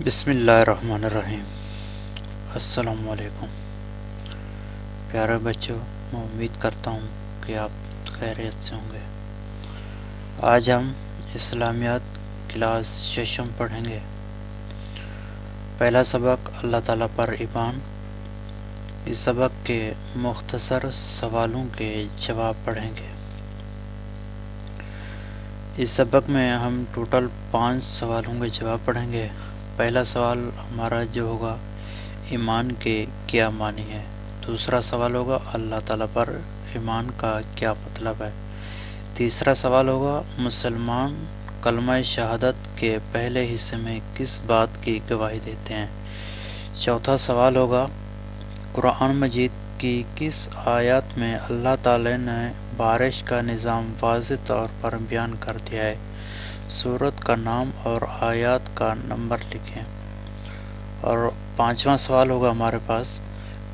بسم اللہ الرحمن الرحیم۔ السلام علیکم پیارے بچوں، میں امید کرتا ہوں کہ آپ خیریت سے ہوں گے۔ آج ہم اسلامیات کلاس ششم پڑھیں گے۔ پہلا سبق اللہ تعالیٰ پر ایمان۔ اس سبق کے مختصر سوالوں کے جواب پڑھیں گے۔ اس سبق میں ہم ٹوٹل 5 سوالوں کے جواب پڑھیں گے۔ پہلا سوال ہمارا جو ہوگا ایمان کے کیا معنی ہے۔ دوسرا سوال ہوگا اللہ تعالیٰ پر ایمان کا کیا مطلب ہے۔ تیسرا سوال ہوگا مسلمان کلمہ شہادت کے پہلے حصے میں کس بات کی گواہی دیتے ہیں۔ چوتھا سوال ہوگا قرآن مجید کی کس آیات میں اللہ تعالیٰ نے بارش کا نظام واضح طور پر بیان کر دیا ہے۔ سورت کا نام اور آیات کا نمبر لکھیں۔ اور پانچواں سوال ہوگا ہمارے پاس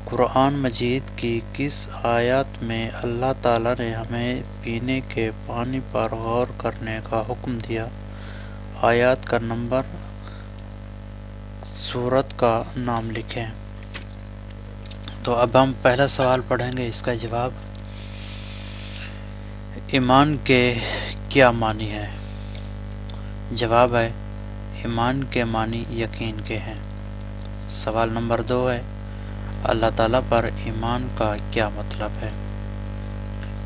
قرآن مجید کی کس آیات میں اللہ تعالیٰ نے ہمیں پینے کے پانی پر غور کرنے کا حکم دیا۔ آیات کا نمبر، سورت کا نام لکھیں۔ تو اب ہم پہلا سوال پڑھیں گے، اس کا جواب۔ ایمان کے کیا معنی ہے؟ جواب ہے ایمان کے معنی یقین کے ہیں۔ سوال نمبر 2 ہے اللہ تعالیٰ پر ایمان کا کیا مطلب ہے؟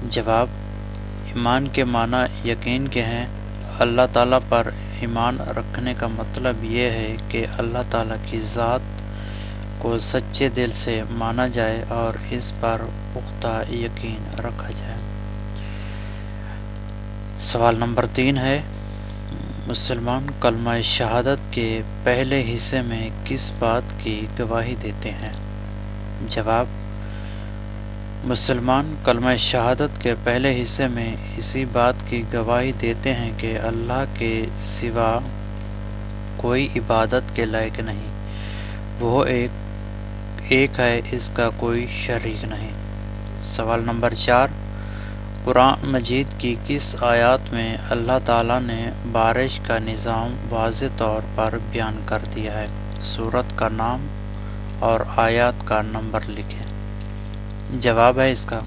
جواب ایمان کے معنی یقین کے ہیں۔ اللہ تعالیٰ پر ایمان رکھنے کا مطلب یہ ہے کہ اللہ تعالیٰ کی ذات کو سچے دل سے مانا جائے اور اس پر پختہ یقین رکھا جائے۔ سوال نمبر 3 ہے مسلمان کلمہ شہادت کے پہلے حصے میں کس بات کی گواہی دیتے ہیں؟ جواب مسلمان کلمہ شہادت کے پہلے حصے میں اسی بات کی گواہی دیتے ہیں کہ اللہ کے سوا کوئی عبادت کے لائق نہیں، وہ ایک ہے، اس کا کوئی شریک نہیں۔ سوال نمبر 4 قرآن مجید کی کس آیات میں اللہ تعالیٰ نے بارش کا نظام واضح طور پر بیان کر دیا ہے۔ سورت کا نام اور آیات کا نمبر لکھیں۔ جواب ہے اس کا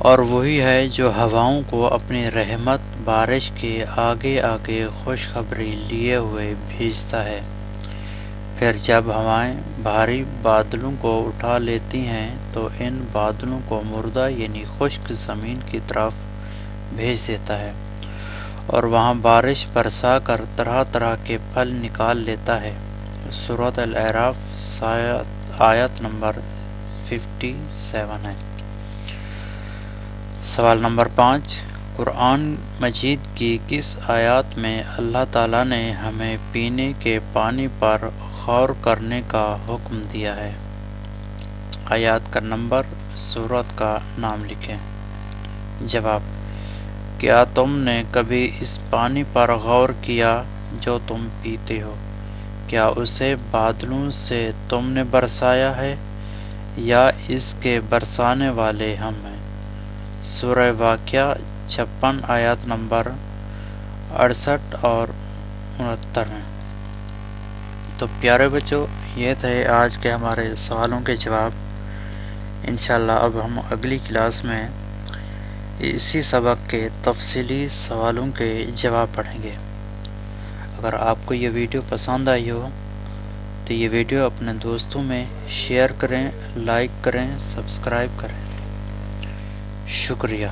اور وہی ہے جو ہواؤں کو اپنی رحمت بارش کے آگے آگے خوشخبری لیے ہوئے بھیجتا ہے، پھر جب ہوائیں بھاری بادلوں کو اٹھا لیتی ہیں تو ان بادلوں کو مردہ یعنی خشک زمین کی طرف بھیج دیتا ہے اور وہاں بارش برسا کر طرح طرح کے پھل نکال لیتا ہے۔ سورۃ الاعراف آیت نمبر 57 ہے۔ سوال نمبر 5 قرآن مجید کی کس آیات میں اللہ تعالیٰ نے ہمیں پینے کے پانی پر غور کرنے کا حکم دیا ہے؟ آیات کا نمبر، سورت کا نام لکھیں۔ جواب کیا تم نے کبھی اس پانی پر غور کیا جو تم پیتے ہو؟ کیا اسے بادلوں سے تم نے برسایا ہے یا اس کے برسانے والے ہم ہیں؟ سورہ واقعہ 56 آیات نمبر 68 اور 69 میں۔ تو پیارے بچوں، یہ تھے آج کے ہمارے سوالوں کے جواب۔ انشاءاللہ اب ہم اگلی کلاس میں اسی سبق کے تفصیلی سوالوں کے جواب پڑھیں گے۔ اگر آپ کو یہ ویڈیو پسند آئی ہو تو یہ ویڈیو اپنے دوستوں میں شیئر کریں، لائک کریں، سبسکرائب کریں۔ شکریہ۔